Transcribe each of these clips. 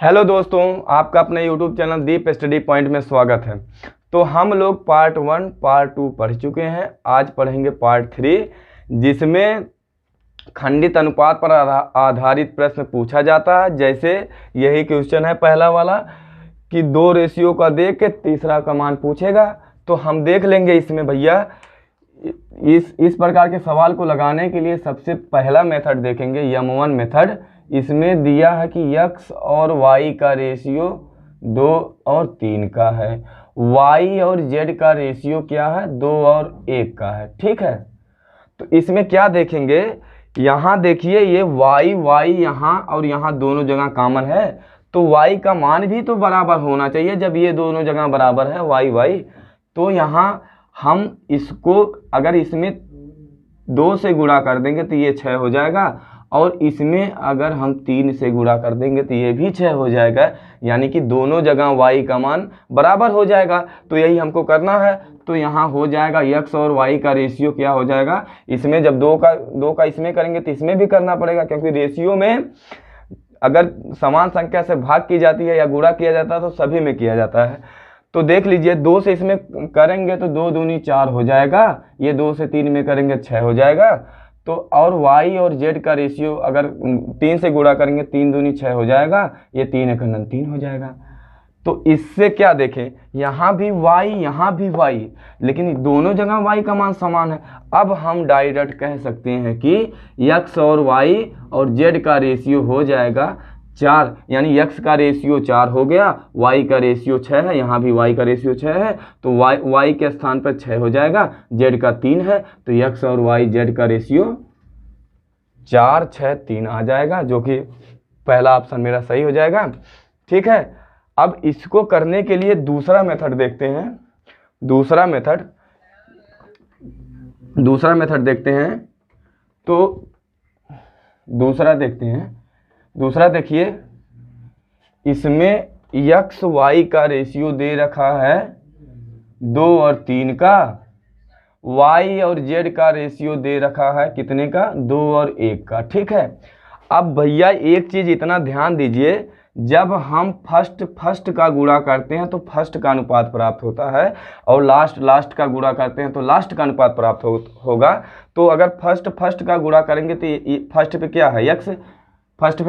Hello दोस्तों, आपका अपने यूट्यूब चैनल दीप स्टडी पॉइंट में स्वागत है। तो हम लोग पार्ट 1 पार्ट 2 पढ़ चुके हैं। आज पढ़ेंगे पार्ट 3, जिसमें खंडित अनुपात पर आधारित प्रश्न पूछा जाता है। जैसे यही क्वेश्चन है पहला वाला कि दो रेशियो का देख के तीसरा का मान पूछेगा। तो हम देख लेंगे इसमें भैया इस प्रकार के सवाल को लगाने के लिए सबसे पहला मेथड देखेंगे, M1 मेथड। इसमें दिया है कि x और y का रेशियो 2 और 3 का है, y और z का रेशियो क्या है, 2 और 1 का है। ठीक है, तो इसमें क्या देखेंगे, यहाँ देखिए ये y यहाँ और यहाँ दोनों जगह कॉमन है, तो y का मान भी तो बराबर होना चाहिए। जब ये दोनों जगह बराबर है y, तो यहाँ हम इसको अगर इसमें 2 से गुणा कर देंगे तो ये 6 हो जाएगा, और इसमें अगर हम 3 से गुणा कर देंगे तो ये भी 6 हो जाएगा। यानी कि दोनों जगह y का मान बराबर हो जाएगा। तो यही हमको करना है। तो यहाँ हो जाएगा x और y का रेशियो क्या हो जाएगा, इसमें जब 2 का इसमें करेंगे तो इसमें भी करना पड़ेगा, क्योंकि रेशियो में अगर समान संख्या से भाग की जाती है या गुणा किया जाता है तो सभी में किया जाता है। तो देख लीजिए 2 से इसमें करेंगे तो 2 दूनी 4 हो जाएगा, ये 2 से 3 में करेंगे 6 हो जाएगा। तो और y और z का रेशियो अगर 3 से गुणा करेंगे 3 दूनी 6 हो जाएगा, ये 3 एक 3 हो जाएगा। तो इससे क्या देखें, यहाँ भी y यहाँ भी y, लेकिन दोनों जगह y का मान समान है। अब हम डायरेक्ट कह सकते हैं कि x और y और z का रेशियो हो जाएगा 4, यानी x का रेशियो 4 हो गया, y का रेशियो 6 है, यहाँ भी y का रेशियो 6 है, तो y के स्थान पर 6 हो जाएगा, z का 3 है, तो x और y z का रेशियो 4 6 3 आ जाएगा, जो कि पहला ऑप्शन मेरा सही हो जाएगा। ठीक है, अब इसको करने के लिए दूसरा मेथड देखते हैं। दूसरा मेथड देखते हैं। तो दूसरा देखिए, इसमें x y का रेशियो दे रखा है 2 और 3 का, y और z का रेशियो दे रखा है कितने का, 2 और 1 का। ठीक है, अब भैया एक चीज़ इतना ध्यान दीजिए, जब हम फर्स्ट का गुणा करते हैं तो फर्स्ट का अनुपात प्राप्त होता है, और लास्ट का गुणा करते हैं तो लास्ट का अनुपात प्राप्त होगा। तो अगर फर्स्ट का गुणा करेंगे तो फर्स्ट पे क्या है, x, फर्स्ट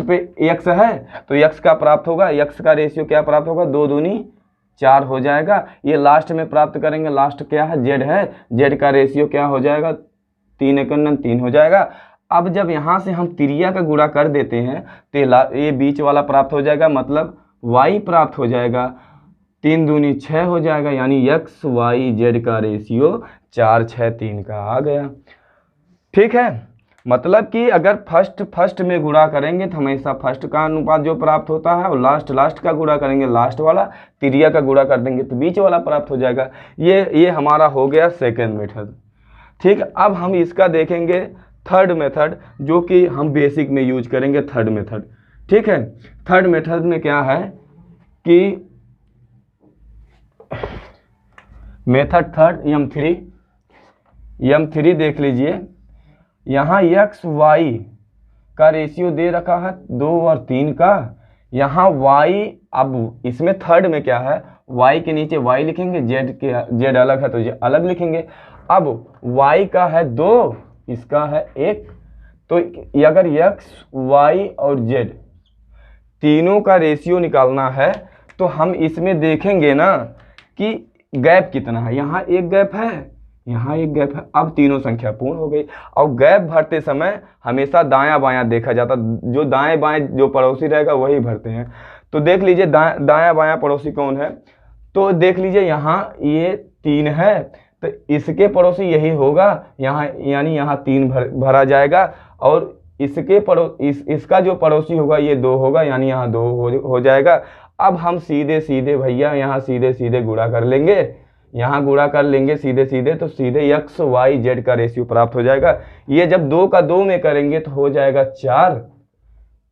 पे x है, तो x का प्राप्त होगा, x का रेशियो क्या प्राप्त होगा, 2 दूनी 4 हो जाएगा। ये लास्ट में प्राप्त करेंगे, लास्ट क्या है, z है, z का रेशियो क्या हो जाएगा, 3 एक 3 हो जाएगा। अब जब यहाँ से हम त्रिज्या का गुणा कर देते हैं तो ये बीच वाला प्राप्त हो जाएगा, मतलब y प्राप्त हो जाएगा, 3 दूनी 6 हो जाएगा, यानी x y z का रेशियो 4 6 3 का आ गया। ठीक है, मतलब कि अगर फर्स्ट में गुणा करेंगे तो हमेशा फर्स्ट का अनुपात जो प्राप्त होता है, और लास्ट का गुणा करेंगे लास्ट वाला, त्रिज्या का गुणा कर देंगे तो बीच वाला प्राप्त हो जाएगा। ये हमारा हो गया सेकेंड मेथड। ठीक, अब हम इसका देखेंगे थर्ड मेथड, जो कि हम बेसिक में यूज करेंगे थर्ड मेथड। ठीक है, थर्ड मेथड में क्या है कि मेथड थर्ड M3 देख लीजिए, यहाँ x y का रेशियो दे रखा है 2 और 3 का, यहाँ y, अब इसमें थर्ड में क्या है, y के नीचे y लिखेंगे, z अलग है तो z अलग लिखेंगे। अब y का है 2, इसका है 1, तो अगर x y और z तीनों का रेशियो निकालना है तो हम इसमें देखेंगे ना कि गैप कितना है। यहाँ एक गैप है, यहाँ एक गैप है, अब तीनों संख्या पूर्ण हो गई। और गैप भरते समय हमेशा दायां बायां देखा जाता, जो दाएं बाएं जो पड़ोसी रहेगा वही भरते हैं। तो देख लीजिए दायां बायां पड़ोसी कौन है, तो देख लीजिए यहाँ ये 3 है, तो इसके पड़ोसी यही होगा, यहाँ यानी यहाँ 3 भरा जाएगा, और इसका जो पड़ोसी होगा ये 2 होगा, यानी यहाँ 2 हो जाएगा। अब हम सीधे भैया यहाँ सीधे गुणा कर लेंगे, यहाँ गुणा कर लेंगे सीधे, तो सीधे x y z का रेशियो प्राप्त हो जाएगा। ये जब 2 का 2 में करेंगे तो हो जाएगा 4,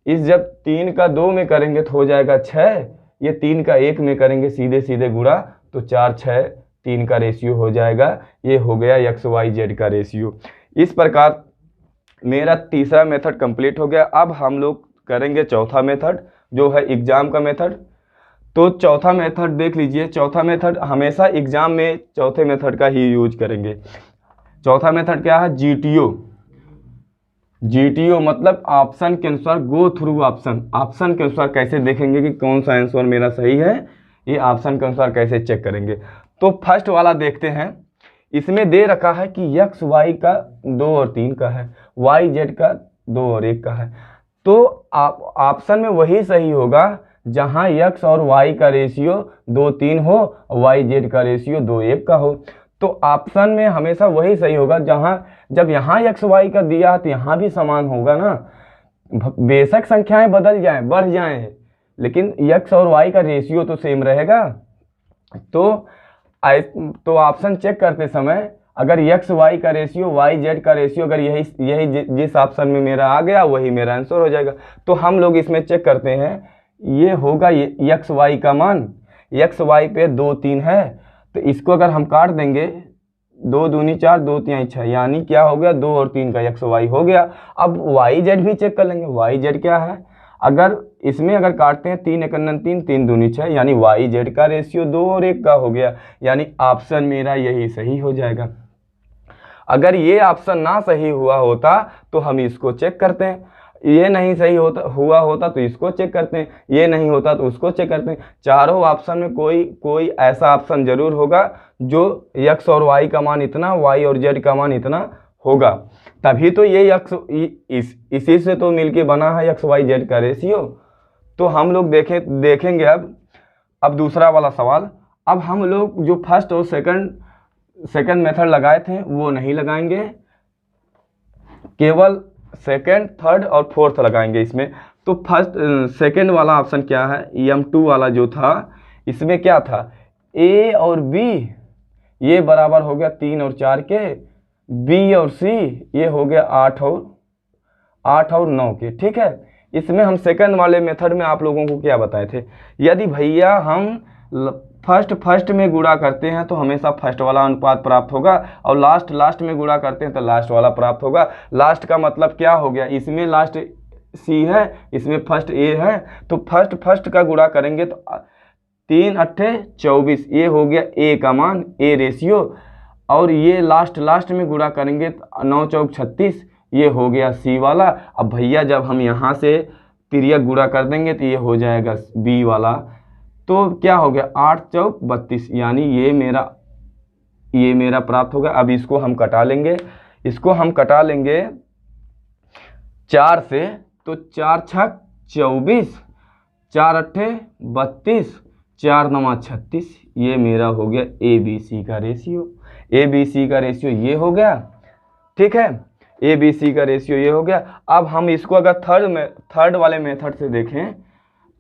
इस जब 3 का 2 में करेंगे तो हो जाएगा 6, ये 3 का 1 में करेंगे सीधे गुणा तो 4 6 3 का रेशियो हो जाएगा। ये हो गया x y z का रेशियो। इस प्रकार मेरा तीसरा मेथड कंप्लीट हो गया। अब हम लोग करेंगे चौथा मेथड, जो है एग्जाम का मेथड। तो चौथा मेथड देख लीजिए, चौथा मेथड हमेशा एग्जाम में चौथे मेथड का ही यूज करेंगे। चौथा मेथड क्या है? जीटीओ। जीटीओ मतलब ऑप्शन के अनुसार गो थ्रू ऑप्शन। ऑप्शन के अनुसार कैसे देखेंगे कि कौन सा आंसर मेरा सही है, ये ऑप्शन के अनुसार कैसे चेक करेंगे। तो फर्स्ट वाला देखते हैं। इसमें दे रखा है कि एक्स वाई का 2 और 3 का है, वाई जेड का 2 और 1 का है। तो ऑप्शन में वही सही होगा जहां एक्स और वाई का रेशियो 2-3 हो, वाई जेड का रेशियो 2-1 का हो। तो ऑप्शन में हमेशा वही सही होगा जहां, जब यहाँ एक्स वाई का दिया तो यहाँ भी समान होगा ना। बेशक संख्याएं बदल जाएं, बढ़ जाएं, लेकिन एक्स और वाई का रेशियो तो सेम रहेगा। तो ऑप्शन चेक करते समय अगर एक्स वाई का रेशियो, वाई जेड का रेशियो अगर यही जिस ऑप्शन में मेरा आ गया वही मेरा आंसर हो जाएगा। तो हम लोग इसमें चेक करते हैं, ये होगा एक्स वाई का मान, एक्स वाई पे 2-3 है, तो इसको अगर हम काट देंगे 2 दूनी 4, 2 तिहाई 6, यानी क्या हो गया 2 और 3 का एक्स वाई हो गया। अब वाई जेड भी चेक कर लेंगे, वाई जेड क्या है, अगर इसमें अगर काटते हैं 3 1 3, 3 दूनी 6, यानी वाई जेड का रेशियो 2 और 1 का हो गया, यानी ऑप्शन मेरा यही सही हो जाएगा। अगर ये ऑप्शन ना सही हुआ होता तो हम इसको चेक करते हैं, ये नहीं सही हुआ होता तो इसको चेक करते हैं, ये नहीं होता तो उसको चेक करते हैं। चारों ऑप्शन में कोई ऐसा ऑप्शन जरूर होगा जो एक्स और वाई का मान इतना, वाई और जेड का मान इतना होगा, तभी तो ये इसी से तो मिलके बना है एक्स वाई जेड का रेशियो। तो हम लोग देखेंगे अब दूसरा वाला सवाल। अब हम लोग जो फर्स्ट और सेकंड मेथड लगाए थे वो नहीं लगाएंगे, केवल सेकंड, थर्ड और फोर्थ लगाएंगे इसमें। तो सेकंड वाला ऑप्शन क्या है, M2 वाला जो था, इसमें क्या था, A और B ये बराबर हो गया 3 और 4 के, B और C ये हो गया 8 और 9 के। ठीक है, इसमें हम सेकंड वाले मेथड में आप लोगों को क्या बताए थे, यदि भैया हम फर्स्ट में गुणा करते हैं तो हमेशा फर्स्ट वाला अनुपात प्राप्त होगा, और लास्ट में गुणा करते हैं तो लास्ट वाला प्राप्त होगा। लास्ट का मतलब क्या हो गया, इसमें लास्ट C है, इसमें फर्स्ट A है, तो फर्स्ट का गुणा करेंगे तो 3 8 24, ये हो गया A का मान, A रेशियो, और ये लास्ट में गुणा करेंगे तो 9 चौक 36, ये हो गया C वाला। अब भैया जब हम यहाँ से तिर्यक गुणा कर देंगे तो ये हो जाएगा B वाला। तो क्या हो गया 8 चौक 32, यानी ये मेरा प्राप्त होगा। अब इसको हम कटा लेंगे, 4 से, तो 4 छक 24, 4 अट्ठे 32, 4 9 36, ये मेरा हो गया ABC का रेशियो। ABC का रेशियो ये हो गया, ठीक है, ABC का रेशियो ये हो गया। अब हम इसको अगर थर्ड वाले मेथड से देखें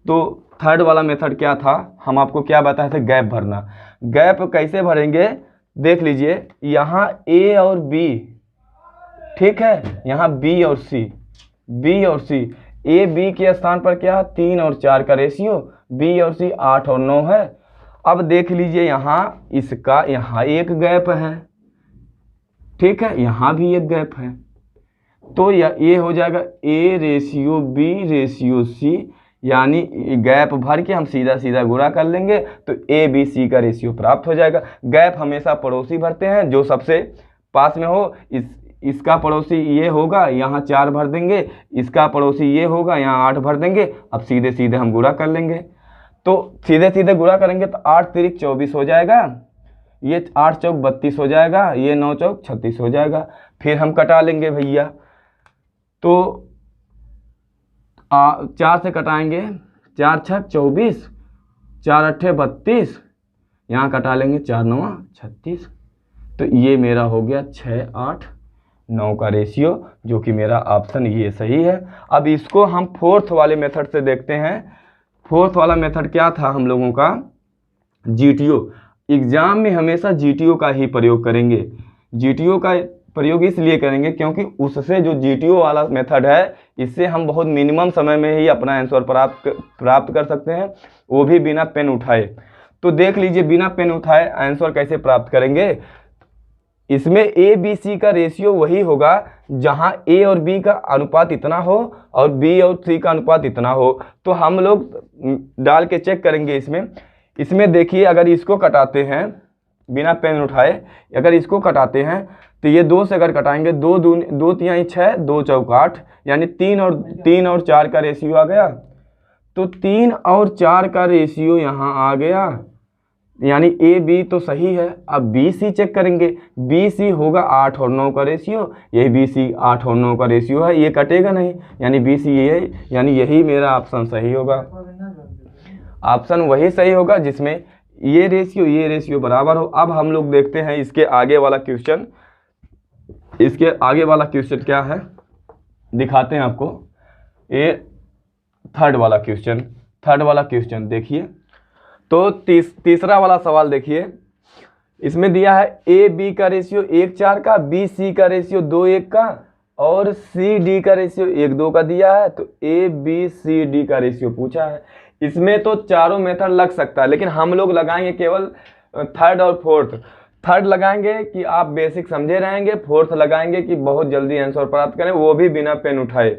तो थर्ड वाला मेथड क्या था, हम आपको क्या बताए थे, गैप भरना। गैप कैसे भरेंगे देख लीजिए, यहाँ A और B, ठीक है, यहाँ B और C, A B के स्थान पर क्या है 3 और 4 का रेशियो, B और C 8 और 9 है। अब देख लीजिए यहाँ एक गैप है, ठीक है, यहाँ भी एक गैप है, तो ये हो जाएगा A ratio B ratio C, यानी गैप भर के हम सीधा गुणा कर लेंगे तो ABC का रेशियो प्राप्त हो जाएगा। गैप हमेशा पड़ोसी भरते हैं, जो सबसे पास में हो, इसका पड़ोसी ये होगा, यहाँ 4 भर देंगे, इसका पड़ोसी ये होगा, यहाँ 8 भर देंगे। अब सीधे हम गुणा कर लेंगे, तो सीधे गुणा करेंगे तो 8 तिरिक 24 हो जाएगा, ये 8 चौक 32 हो जाएगा, ये 9 चौक 36 हो जाएगा। फिर हम कटा लेंगे भैया, तो 4 से कटाएंगे, 4 छक 24, 4 अट्ठे 32, यहाँ कटा लेंगे 4 9 36, तो ये मेरा हो गया 6 8 9 का रेशियो, जो कि मेरा ऑप्शन ये सही है। अब इसको हम फोर्थ वाले मेथड से देखते हैं। फोर्थ वाला मेथड क्या था हम लोगों का, GTO। एग्जाम में हमेशा GTO का ही प्रयोग करेंगे। GTO का प्रयोग इसलिए करेंगे क्योंकि उससे जो GTO वाला मेथड है, इससे हम बहुत मिनिमम समय में ही अपना आंसर प्राप्त कर सकते हैं, वो भी बिना पेन उठाए। तो देख लीजिए, बिना पेन उठाए आंसर कैसे प्राप्त करेंगे। इसमें ए बी सी का रेशियो वही होगा जहां ए और बी का अनुपात इतना हो और बी और सी का अनुपात इतना हो। तो हम लोग डाल के चेक करेंगे इसमें देखिए, अगर इसको कटाते हैं बिना पेन उठाए, अगर इसको कटाते हैं तो ये 2 से अगर कटाएंगे, 2 तिहाई 6, 2 चौक 8, यानी 3 और 4 का रेशियो आ गया। तो 3 और 4 का रेशियो यहाँ आ गया, यानी ए बी तो सही है। अब बी सी चेक करेंगे, बी सी होगा 8 और 9 का रेशियो, यही बी सी 8 और 9 का रेशियो है, ये कटेगा नहीं, यानी बी सी ये, यानी यही मेरा ऑप्शन सही होगा। ऑप्शन वही सही होगा जिसमें ये रेशियो बराबर हो। अब हम लोग देखते हैं इसके आगे वाला क्वेश्चन। इसके आगे वाला क्वेश्चन क्या है दिखाते हैं आपको। ये थर्ड वाला क्वेश्चन देखिए। तो तीसरा वाला सवाल देखिए, इसमें दिया है ए बी का रेशियो 1:4 का, बी सी का रेशियो 2:1 का और सी डी का रेशियो 1:2 का दिया है। तो ए बी सी डी का रेशियो पूछा है। इसमें तो चारों मेथड लग सकता है, लेकिन हम लोग लगाएंगे केवल थर्ड और फोर्थ। थर्ड लगाएंगे कि आप बेसिक समझे रहेंगे, फोर्थ लगाएंगे कि बहुत जल्दी आंसर प्राप्त करें, वो भी बिना पेन उठाए।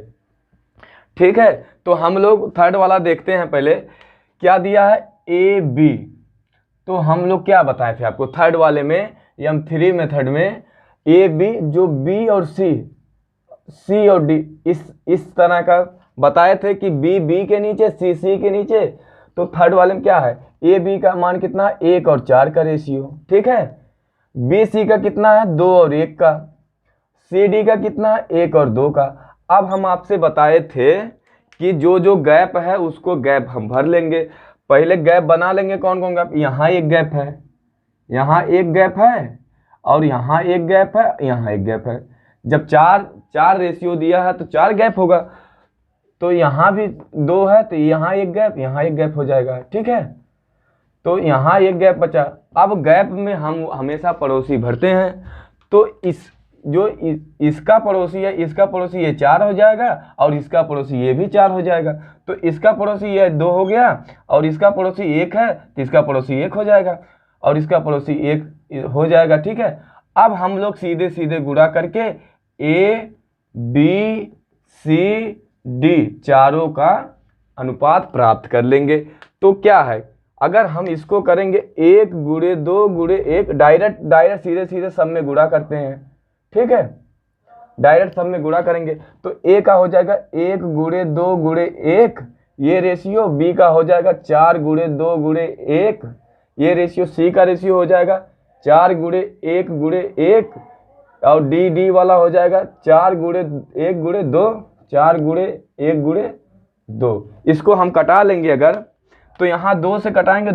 ठीक है, तो हम लोग थर्ड वाला देखते हैं। पहले क्या दिया है, ए बी। तो हम लोग क्या बताए थे आपको थर्ड वाले में, M3 मेथड में, ए बी जो बी और सी और डी इस तरह का बताए थे कि बी के नीचे, सी के नीचे। तो थर्ड वाले में क्या है, ए बी का मान कितना है, 1 और 4 का रेशियो। ठीक है, बी सी का कितना है, 2 और 1 का, सी डी का कितना है, 1 और 2 का। अब हम आपसे बताए थे कि जो गैप है उसको गैप हम भर लेंगे। पहले गैप बना लेंगे, कौन कौन गैप, यहाँ एक गैप है, यहाँ एक गैप है और यहाँ एक गैप है, यहाँ एक गैप है। जब चार रेशियो दिया है तो 4 गैप होगा। तो यहाँ भी 2 है तो यहाँ एक गैप हो जाएगा। ठीक है, तो यहाँ एक गैप बचा। अब गैप में हम हमेशा पड़ोसी भरते हैं। तो इसका पड़ोसी है, इसका पड़ोसी ये 4 हो जाएगा और इसका पड़ोसी ये भी 4 हो जाएगा। तो इसका पड़ोसी ये 2 हो गया और इसका पड़ोसी 1 है तो इसका पड़ोसी 1 हो जाएगा और इसका पड़ोसी 1 हो जाएगा। ठीक है, अब हम लोग सीधे सीधे गुणा करके ए बी सी डी चारों का अनुपात प्राप्त कर लेंगे। तो क्या है, अगर हम इसको करेंगे 1 गुणे 2 गुणे 1, डायरेक्ट सीधे सब में गुणा करते हैं। ठीक है, डायरेक्ट सब में गुणा करेंगे तो ए का हो जाएगा 1 गुणे 2 गुणे 1 ये रेशियो, बी का हो जाएगा 4 गुणे 2 गुणे 1 ये रेशियो, सी का रेशियो हो जाएगा 4 गुणे 1 गुणे 1 और डी वाला हो जाएगा 4 गुणे 1 गुणे 2, 4 गुणे 1 गुणे 2। इसको हम कटा लेंगे अगर, तो यहाँ 2 से कटाएंगे,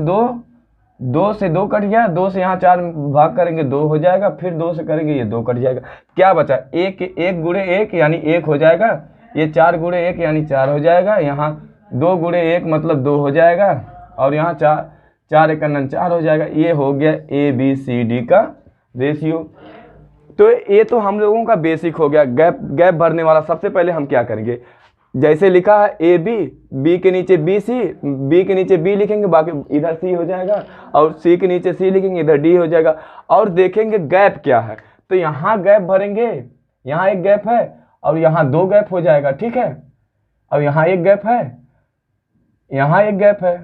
2 से 2 कट गया, 2 से यहाँ 4 भाग करेंगे 2 हो जाएगा, फिर 2 से करेंगे ये 2 कट जाएगा। क्या बचा, 1 गुणे 1 यानी 1 हो जाएगा, ये 4 गुणे 1 यानी 4 हो जाएगा, यहाँ 2 गुणे 1 मतलब 2 हो जाएगा और यहाँ 4 1 4 हो जाएगा। ये हो गया ए बी सी डी का रेशियो। तो ये तो हम लोगों का बेसिक हो गया। गैप भरने वाला सबसे पहले हम क्या करेंगे, जैसे लिखा है ए बी के नीचे बी सी, बी के नीचे बी लिखेंगे, बाकी इधर सी हो जाएगा और सी के नीचे सी लिखेंगे, इधर डी हो जाएगा। और देखेंगे गैप क्या है, तो यहाँ गैप भरेंगे, यहाँ एक गैप है और यहाँ 2 गैप हो जाएगा। ठीक है, अब यहाँ एक गैप है, यहाँ एक गैप है,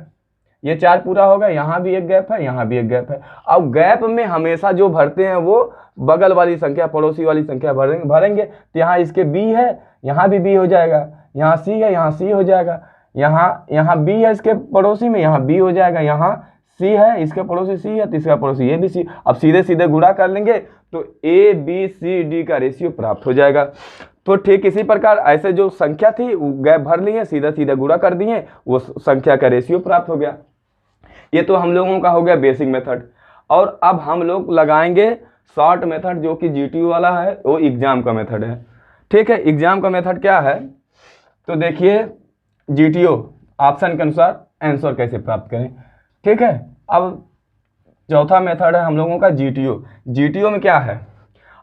ये 4 पूरा होगा, यहाँ भी एक गैप है, यहाँ भी एक गैप है। अब गैप में हमेशा जो भरते हैं वो बगल वाली संख्या, पड़ोसी वाली संख्या भरेंगे। तो यहाँ इसके बी है, यहाँ भी बी हो जाएगा, यहाँ सी है, यहाँ सी हो जाएगा, यहाँ बी है इसके पड़ोसी में, यहाँ बी हो जाएगा, यहाँ सी है इसके पड़ोसी सी है, तीसरा पड़ोसी ए बी सी। अब सीधे सीधे गुणा कर लेंगे तो ए बी सी डी का रेशियो प्राप्त हो जाएगा। तो ठीक इसी प्रकार ऐसे जो संख्या थी वो गैप भर लिए, सीधा सीधा गुणा कर दिए, वो संख्या का रेशियो प्राप्त हो गया। ये तो हम लोगों का हो गया बेसिक मेथड। और अब हम लोग लगाएंगे शॉर्ट मेथड, जो कि GTO वाला है, वो एग्जाम का मेथड है। ठीक है, एग्जाम का मेथड क्या है, तो देखिए GTO ऑप्शन के अनुसार आंसर कैसे प्राप्त करें। ठीक है, अब चौथा मेथड है हम लोगों का GTO में क्या है,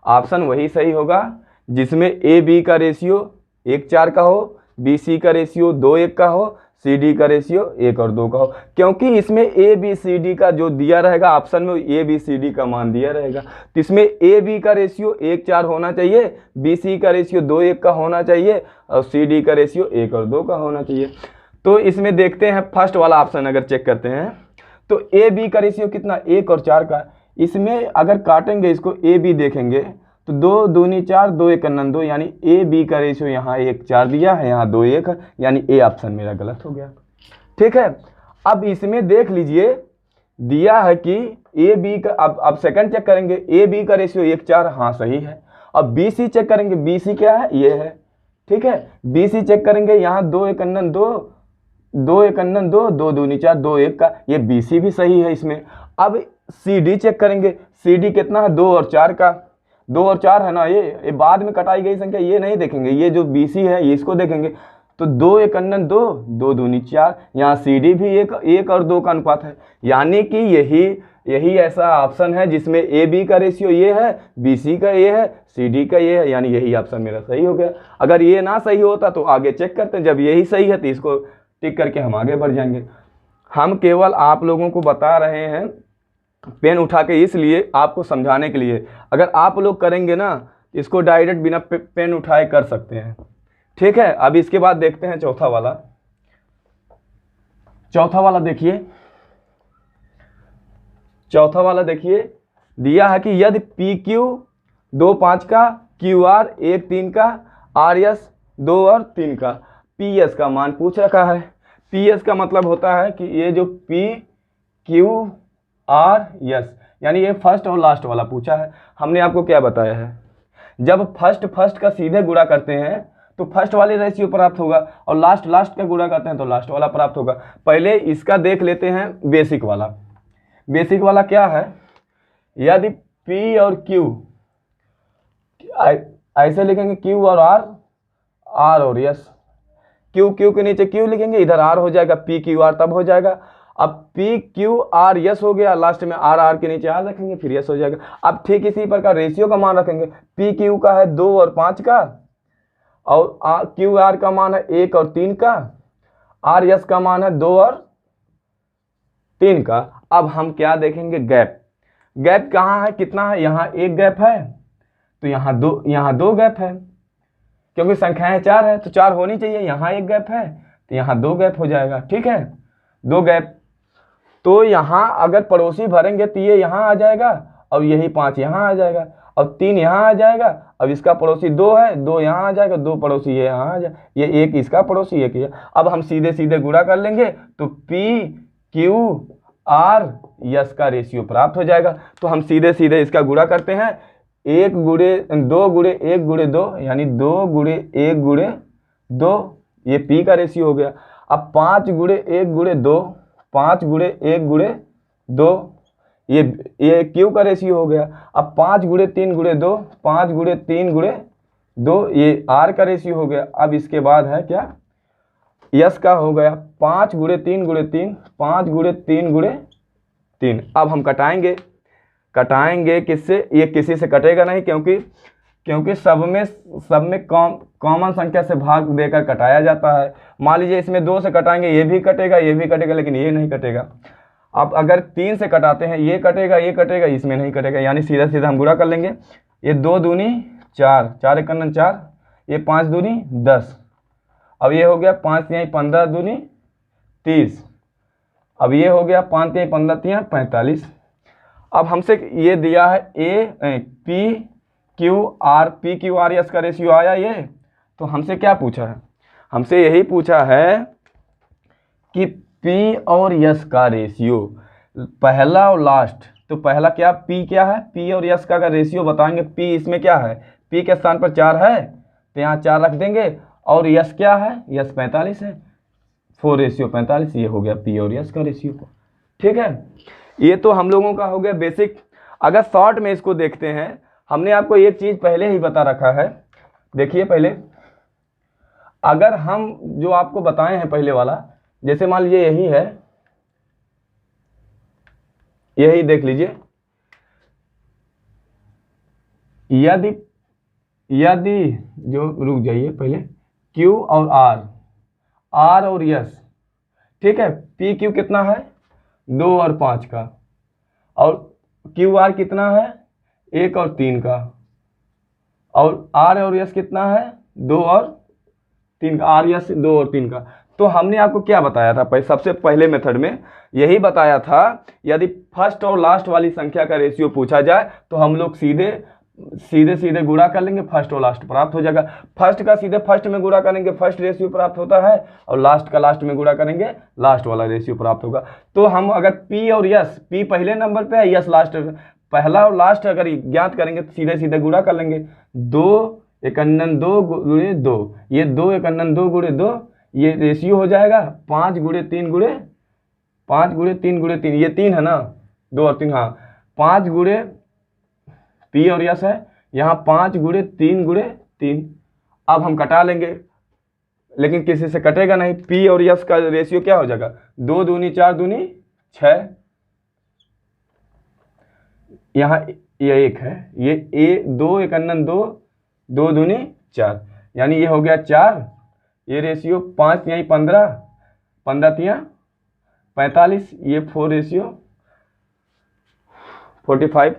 ऑप्शन वही सही होगा जिसमें ए बी का रेशियो 1:4 का हो, बी सी का रेशियो 2:1 का हो, CD का रेशियो 1 और 2 का हो, क्योंकि इसमें ABCD का जो दिया रहेगा ऑप्शन में ABCD का मान दिया रहेगा। तो इसमें AB का रेशियो 1:4 होना चाहिए, BC का रेशियो 2:1 का होना चाहिए और CD का रेशियो 1 और 2 का होना चाहिए। तो इसमें देखते हैं फर्स्ट वाला ऑप्शन अगर चेक करते हैं तो AB का रेशियो कितना 1 और 4 का। इसमें अगर काटेंगे इसको AB देखेंगे तो 2 दूनी 4, 2 1 2, यानी AB का रेशियो यहाँ 1:4 दिया है, यहाँ 2:1 है, यानी A ऑप्शन मेरा गलत हो गया। ठीक है, अब इसमें देख लीजिए दिया है कि AB का, अब सेकंड चेक करेंगे, AB का रेशियो 1:4, हाँ सही है। अब BC चेक करेंगे, BC क्या है, ये है। ठीक है, BC चेक करेंगे, यहाँ 2 1 2, 2 1 2, 2 दूनी 4, 2 1 का, ये BC भी सही है इसमें। अब CD चेक करेंगे, CD कितना है 2 और 4 का, 2 और 4 है ना, ये बाद में कटाई गई संख्या, ये नहीं देखेंगे, ये जो BC है ये इसको देखेंगे। तो 2 1 2, 2 दूनी 4, यहाँ CD भी 1 और 2 का अनुपात है, यानी कि यही ऐसा ऑप्शन है जिसमें AB का रेशियो ये है, BC का ये है, CD का ये है, यानी यही ऑप्शन मेरा सही हो गया। अगर ये ना सही होता तो आगे चेक करते हैं, जब यही सही है तो इसको टिक करके हम आगे बढ़ जाएंगे। हम केवल आप लोगों को बता रहे हैं पेन उठा के, इसलिए आपको समझाने के लिए। अगर आप लोग करेंगे ना इसको डायरेक्ट बिना पेन उठाए कर सकते हैं। ठीक है, अब इसके बाद देखते हैं चौथा वाला। चौथा वाला देखिए, चौथा वाला देखिए दिया है कि यदि PQ 2 5 का, QR 1 3 का, RS 2 और 3 का, PS का मान पूछ रखा है। PS का मतलब होता है कि ये जो PQRS, यानी ये फर्स्ट और लास्ट वाला पूछा है। हमने आपको क्या बताया है, जब फर्स्ट का सीधे गुणा करते हैं तो फर्स्ट वाले रेशियो प्राप्त होगा, और लास्ट का गुणा करते हैं तो लास्ट वाला प्राप्त होगा। पहले इसका देख लेते हैं बेसिक वाला। बेसिक वाला क्या है, यदि P और Q, ऐसे लिखेंगे Q और R और S, Q के नीचे Q लिखेंगे, इधर R हो जाएगा, PQR तब हो जाएगा। अब PQRS हो गया, लास्ट में R के नीचे R रखेंगे, फिर S हो जाएगा। अब ठीक इसी प्रकार रेशियो का मान रखेंगे, PQ का है 2 और 5 का, और QR का मान है 1 और 3 का, RS का मान है 2 और 3 का। अब हम क्या देखेंगे, गैप कहाँ है, कितना है, यहाँ 1 गैप है, तो यहाँ 2 गैप है, क्योंकि संख्याएं 4 है तो 4 होनी चाहिए, यहाँ 1 गैप है तो यहाँ 2 गैप हो जाएगा। ठीक है, 2 गैप, तो यहाँ अगर पड़ोसी भरेंगे तो ये यहाँ आ जाएगा, और यही 5 यहाँ आ जाएगा, और 3 यहाँ आ जाएगा। अब इसका पड़ोसी 2 है, 2 यहाँ आ जाएगा, 2 पड़ोसी ये यहाँ आ जाए, ये 1 इसका पड़ोसी 1 ये। अब हम सीधे गुणा कर लेंगे तो PQRS का रेशियो प्राप्त हो जाएगा। तो हम सीधे इसका गुणा करते हैं, 2 गुणे 1 गुणे 2, यानी 2 गुणे 1 गुणे 2, ये P का रेशियो हो गया। अब 5 गुणे 1 गुणे 2, 5 गुणे 1 गुणे 2, ये Q का रेशियो हो गया। अब 5 गुणे 3 गुणे 2, 5 गुणे 3 गुणे 2, ये R का रेशियो हो गया। अब इसके बाद है क्या, S का हो गया 5 गुणे 3 गुणे 3, 5 गुणे 3 गुणे 3। अब हम कटाएंगे किससे, ये किसी से कटेगा नहीं, क्योंकि सब में कॉमन संख्या से भाग देकर कटाया जाता है। मान लीजिए इसमें 2 से कटाएंगे, ये भी कटेगा, लेकिन ये नहीं कटेगा। अब अगर 3 से कटाते हैं, ये कटेगा, इसमें नहीं कटेगा, यानी सीधा हम गुणा कर लेंगे। ये 2 दूनी 4, 4 1 4, ये 5 दूनी 10, अब ये हो गया 5 3 15 दूनी 30, अब ये हो गया 5 3 15 3 45। अब हमसे ये दिया है PQRS का रेशियो आया ये, तो हमसे क्या पूछा है, हमसे यही पूछा है कि P और S का रेशियो, पहला और लास्ट। तो पहला क्या, P क्या है, P और S का रेशियो बताएंगे। P इसमें क्या है, P के स्थान पर 4 है तो यहाँ 4 रख देंगे, और S क्या है, S 45 है, 4:45, ये हो गया P और S का रेशियो। ठीक है, ये तो हम लोगों का हो गया बेसिक। अगर शॉर्ट में इसको देखते हैं, हमने आपको एक चीज़ पहले ही बता रखा है। देखिए पहले, अगर हम जो आपको बताए हैं पहले वाला, जैसे मान लीजिए यही है, यही देख लीजिए, यदि जो रुक जाइए पहले, Q और R और S ठीक है। पी क्यू कितना है 2 और 5 का, और क्यू आर कितना है 1 और 3 का, और आर और यस कितना है 2 और 3 का, आर यस 2 और 3 का। तो हमने आपको क्या बताया था सबसे पहले मेथड में यही बताया था, यदि फर्स्ट और लास्ट वाली संख्या का रेशियो पूछा जाए तो हम लोग सीधे सीधे गुणा कर लेंगे, फर्स्ट और लास्ट प्राप्त हो जाएगा। फर्स्ट का सीधे फर्स्ट में गुणा करेंगे, फर्स्ट रेशियो प्राप्त होता है, और लास्ट का लास्ट में गुणा करेंगे, लास्ट वाला रेशियो प्राप्त होगा। तो हम अगर पी और यस, पी पहले नंबर पे है, यस लास्ट, पहला और लास्ट अगर ज्ञात करेंगे तो सीधे सीधे गुणा कर लेंगे। 2 एकन्नन 2 गुणे 2, ये 2 एकन्नन 2 गुणे 2, ये रेशियो हो जाएगा 5 गुणे 3 गुणे 5 गुणे 3 गुणे 3, ये 3 है ना, 2 और 3, हाँ 5 गुणे पी और यस है, यहाँ 5 गुणे 3 गुणे 3। अब हम कटा लेंगे, लेकिन किसी से कटेगा नहीं। पी और यस का रेशियो क्या हो जाएगा 2 दूनी 4 दूनी 6, यहाँ ये 1 है, ये 2 एकन्नन 2, 2 दूनी 4, यानी ये हो गया 4, ये रेशियो 5 यहीं 15, 15 तियाँ 45, ये 4 रेशियो 45,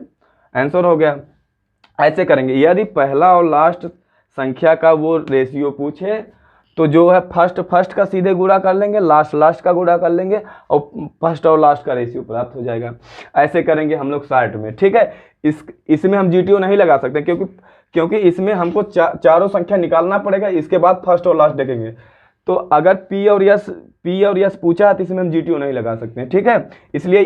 आंसर हो गया। ऐसे करेंगे, यदि पहला और लास्ट संख्या का वो रेशियो पूछे तो जो है फर्स्ट का सीधे गुणा कर लेंगे, लास्ट का गुणा कर लेंगे, और फर्स्ट और लास्ट का रेशियो प्राप्त हो जाएगा। ऐसे करेंगे हम लोग शॉर्ट में, ठीक है। इसमें हम जीटीओ नहीं लगा सकते, क्योंकि इसमें हमको चारों संख्या निकालना पड़ेगा, इसके बाद फर्स्ट और लास्ट देखेंगे। तो अगर पी और यस पूछा है तो इसमें हम जीटीओ नहीं लगा सकते, ठीक है। इसलिए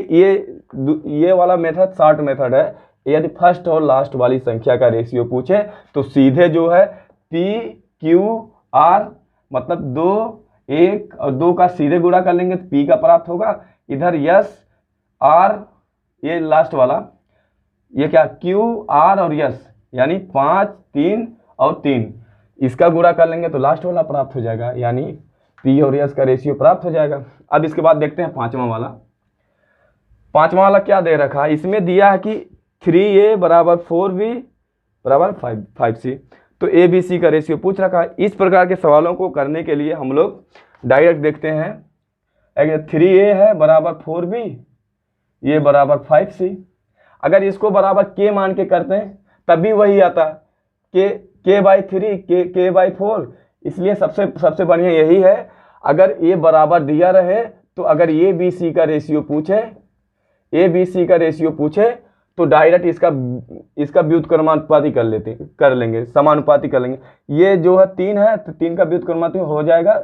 ये वाला मेथड शॉर्ट मेथड है। यदि फर्स्ट और लास्ट वाली संख्या का रेशियो पूछे तो सीधे जो है पी क्यू आर, मतलब 2 1 और 2 का सीधे गुणा कर लेंगे तो पी का प्राप्त होगा। इधर यस आर, ये लास्ट वाला, ये क्या क्यू आर और यस, यानी 5 3 और 3, इसका गुणा कर लेंगे तो लास्ट वाला प्राप्त हो जाएगा, यानी पी और यस का रेशियो प्राप्त हो जाएगा। अब इसके बाद देखते हैं पांचवा वाला क्या दे रखा है। इसमें दिया है कि 3a बराबर 4b बराबर 5c, तो ए बी सी का रेशियो पूछ रखा है। इस प्रकार के सवालों को करने के लिए हम लोग डायरेक्ट देखते हैं, अगर 3a है बराबर 4b, ये बराबर 5c। अगर इसको बराबर के मान के करते हैं तब भी वही आता के बाई 3 के बाई 4। इसलिए सबसे बढ़िया यही है, अगर ये बराबर दिया रहे तो अगर ए बी सी का रेशियो पूछे तो डायरेक्ट इसका व्युत्क्रमानुपाती कर लेंगे, समानुपाती कर लेंगे। ये जो है 3 है तो 3 का व्युत्क्रमानुपाती हो जाएगा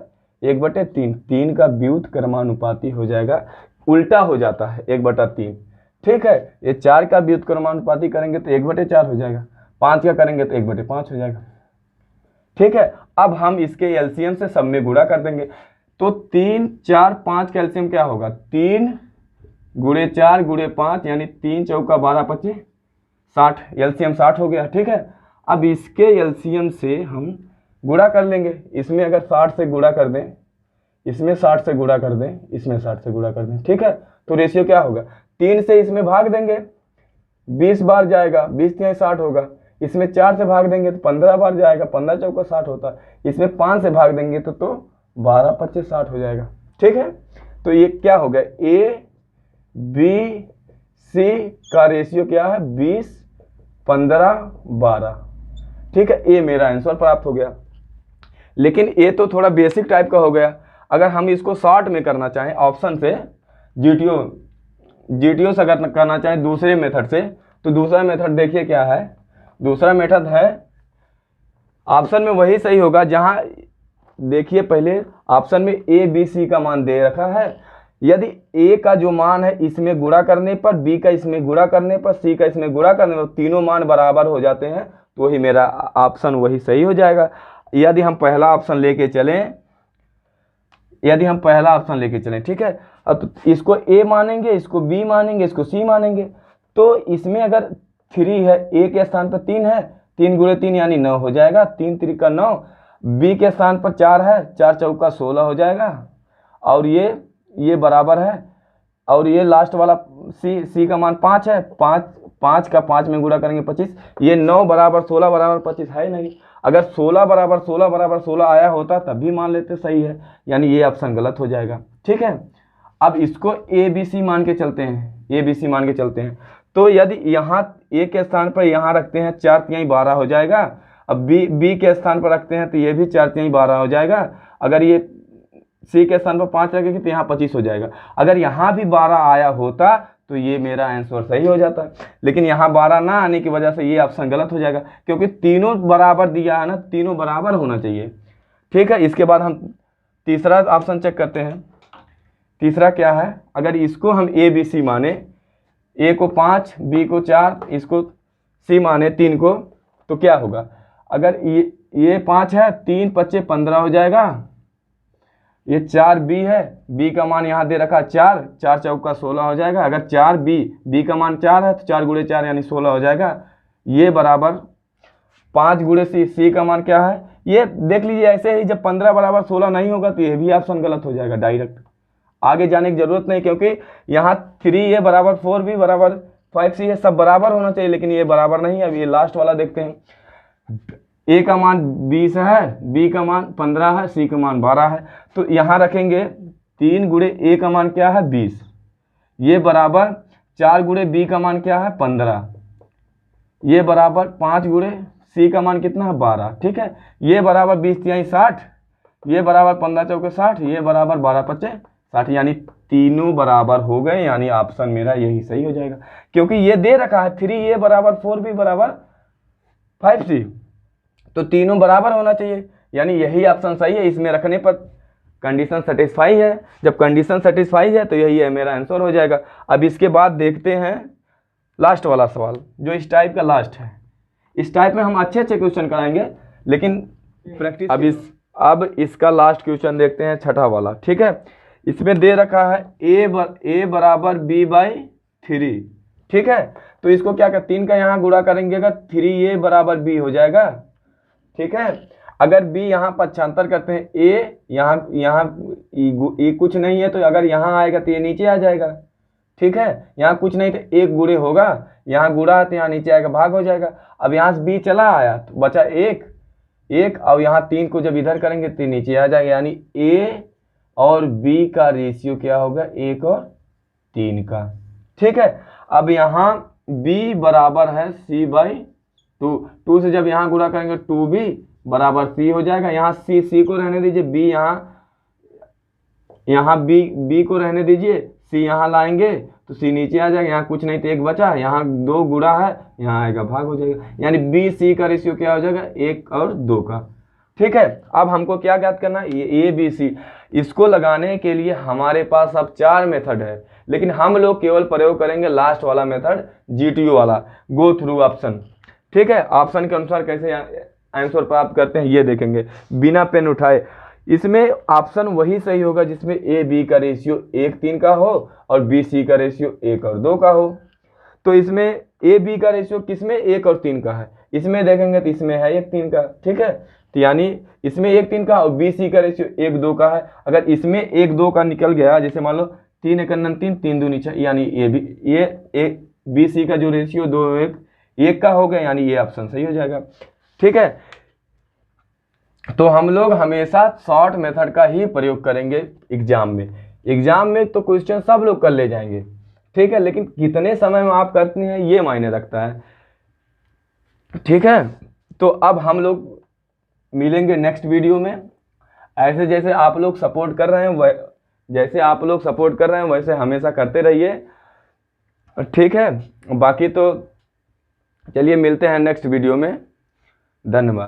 1/3, 3 का व्युत्क्रमानुपाती हो जाएगा, उल्टा हो जाता है 1/3, ठीक है। ये 4 का व्युत्क्रमानुपाती करेंगे तो 1/4 हो जाएगा, 5 का करेंगे तो 1/5 हो जाएगा, ठीक है। अब हम इसके एलसीएम से सब में गुणा कर देंगे, तो 3 4 5 का एलसीएम क्या होगा 3 गुणे 4 गुणे 5, यानी 3 चौका 12 25 60, एलसीएम 60 हो गया, ठीक है। अब इसके एलसीएम से हम गुणा कर लेंगे, इसमें अगर 60 से गुणा कर दें, इसमें 60 से गुणा कर दें, इसमें 60 से गुणा कर दें, ठीक है। तो रेशियो क्या होगा 3 से इसमें भाग देंगे 20 बार जाएगा, 20 तिहाई 60 होगा। इसमें 4 से भाग देंगे तो 15 बार जाएगा, 15 चौका 60 होता है। इसमें 5 से भाग देंगे तो 12 25 60 हो जाएगा, ठीक है। तो ये क्या हो गया ए बी सी का रेशियो क्या है 20 15 12, ठीक है। ये मेरा आंसर प्राप्त हो गया। लेकिन ये तो थोड़ा बेसिक टाइप का हो गया। अगर हम इसको शॉर्ट में करना चाहें ऑप्शन से, जीटीओ से अगर करना चाहें दूसरे मेथड से, तो दूसरा मेथड देखिए क्या है। दूसरा मेथड है, ऑप्शन में वही सही होगा जहां देखिए पहले ऑप्शन में ए बी सी का मान दे रखा है। यदि ए का जो मान है इसमें गुणा करने पर, बी का इसमें गुणा करने पर, सी का इसमें गुणा करने पर, तीनों मान बराबर हो जाते हैं, तो वही मेरा ऑप्शन वही सही हो जाएगा। यदि हम पहला ऑप्शन लेके चलें, ठीक है। अब तो इसको ए मानेंगे, इसको बी मानेंगे, इसको सी मानेंगे, तो इसमें अगर 3 है, ए के स्थान पर 3 है, 3 गुणे 3 यानी 9 हो जाएगा, 3 3 9। बी के स्थान पर 4 है, 4 चौका 16 हो जाएगा, और ये बराबर है, और ये लास्ट वाला सी का मान 5 है, 5 का 5 में गुणा करेंगे 25, ये 9 बराबर 16 बराबर 25 है नहीं। अगर 16 बराबर 16 बराबर 16 आया होता तब भी मान लेते सही है, यानी ये ऑप्शन गलत हो जाएगा। ठीक है, अब इसको ए बी सी मान के चलते हैं, ए बी सी मान के चलते हैं। तो यदि यहाँ ए के स्थान पर यहाँ रखते हैं 4 तिहाई 12 हो जाएगा। अब बी के स्थान पर रखते हैं तो ये भी 4 तिहाई 12 हो जाएगा। अगर ये सी के स्थान पर 5 रखेंगे तो यहाँ 25 हो जाएगा। अगर यहाँ भी 12 आया होता तो ये मेरा आंसर सही हो जाता, लेकिन यहाँ 12 ना आने की वजह से ये ऑप्शन गलत हो जाएगा, क्योंकि तीनों बराबर दिया है ना, तीनों बराबर होना चाहिए। ठीक है, इसके बाद हम तीसरा ऑप्शन चेक करते हैं। तीसरा क्या है, अगर इसको हम ए बी सी माने, ए को 5 बी को 4 इसको सी माने 3 को, तो क्या होगा। अगर ये 5 है, 3 5 15 हो जाएगा। ये 4 बी है, बी का मान यहाँ दे रखा 4, 4 चौका 16 हो जाएगा। अगर 4 बी का मान 4 है तो 4 गुणे 4 यानी 16 हो जाएगा। ये बराबर 5 गुणे सी का मान क्या है, ये देख लीजिए। ऐसे ही जब 15 बराबर 16 नहीं होगा तो ये भी ऑप्शन गलत हो जाएगा डायरेक्ट, आगे जाने की जरूरत नहीं, क्योंकि यहाँ 3a बराबर 4b बराबर 5c है, सब बराबर होना चाहिए, लेकिन ये बराबर नहीं है। अब ये लास्ट वाला देखते हैं। a का मान 20 है, b का मान 15 है, c का मान 12 है। तो यहाँ रखेंगे 3 गुणे a का मान क्या है 20, ये बराबर 4 गुणे b का मान क्या है 15, ये बराबर 5 गुणे c का मान कितना है 12। ठीक है, ये बराबर 20 तिहाई 60, ये बराबर 15 चौके 60, ये बराबर 12 पच्चे 60, यानी तीनों बराबर हो गए, यानी ऑप्शन मेरा यही सही हो जाएगा। क्योंकि ये दे रखा है 3a बराबर 4b बराबर 5c, तो तीनों बराबर होना चाहिए, यानी यही ऑप्शन सही है। इसमें रखने पर कंडीशन सेटिस्फाई है, जब कंडीशन सेटिस्फाई है तो यही है मेरा आंसर हो जाएगा। अब इसके बाद देखते हैं लास्ट वाला सवाल, जो इस टाइप का लास्ट है। इस टाइप में हम अच्छे क्वेश्चन कराएंगे, लेकिन प्रैक्टिस। अब इसका लास्ट क्वेश्चन देखते हैं, छठा वाला। ठीक है, इसमें दे रखा है ए बराबर b बाई 3। ठीक है, तो इसको क्या कर 3 का यहाँ गुणा करेंगे, अगर 3a बराबर b हो जाएगा। ठीक है, अगर b यहाँ पक्षांतर करते हैं, a यहाँ e कुछ नहीं है, तो अगर यहाँ आएगा तो ये नीचे आ जाएगा। ठीक है, यहाँ कुछ नहीं तो एक गुणे होगा, यहाँ गुणा है तो यहाँ नीचे आएगा, भाग हो जाएगा। अब यहाँ से b चला आया तो बचा एक, और यहाँ 3 को जब इधर करेंगे तो नीचे आ जाएगा, यानी a और b का रेशियो क्या होगा 1 और 3 का। ठीक है, अब यहाँ b बराबर है c बाई 2 से जब यहाँ गुणा करेंगे 2b बराबर c हो जाएगा। यहाँ c को रहने दीजिए, b यहाँ b को रहने दीजिए, c यहाँ लाएंगे तो c नीचे आ जाएगा, यहाँ कुछ नहीं तो एक बचा, यहाँ 2 गुणा है, यहाँ आएगा, भाग हो जाएगा, यानी b c का रेशियो क्या हो जाएगा 1 और 2 का। ठीक है, अब हमको क्या ज्ञात करना है, ये ABC। इसको लगाने के लिए हमारे पास अब 4 मेथड है, लेकिन हम लोग केवल प्रयोग करेंगे लास्ट वाला मेथड, GTO वाला, गो थ्रू ऑप्शन। ठीक है, ऑप्शन के अनुसार कैसे आंसर प्राप्त करते हैं ये देखेंगे बिना पेन उठाए। इसमें ऑप्शन वही सही होगा जिसमें AB का रेशियो 1-3 का हो और BC का रेशियो 1 और 2 का हो। तो इसमें AB का रेशियो किसमें 1 और 3 का है, इसमें देखेंगे तो इसमें है 1-3 का। ठीक है, तो यानी इसमें 1-3 का और BC का रेशियो 1-2 का है। अगर इसमें 1-2 का निकल गया, जैसे मान लो 3 1 3 3 2 नीचे, यानी ये BC का जो रेशियो 2-1 का हो गया, यानी ये ऑप्शन सही हो जाएगा। ठीक है, तो हम लोग हमेशा शॉर्ट मेथड का ही प्रयोग करेंगे एग्जाम में तो क्वेश्चन सब लोग कर ले जाएंगे। ठीक है, लेकिन कितने समय में आप करते हैं ये मायने रखता है। ठीक है, तो अब हम लोग मिलेंगे नेक्स्ट वीडियो में। ऐसे जैसे आप लोग सपोर्ट कर रहे हैं वैसे हमेशा करते रहिए। ठीक है, बाकी तो चलिए मिलते हैं नेक्स्ट वीडियो में। धन्यवाद।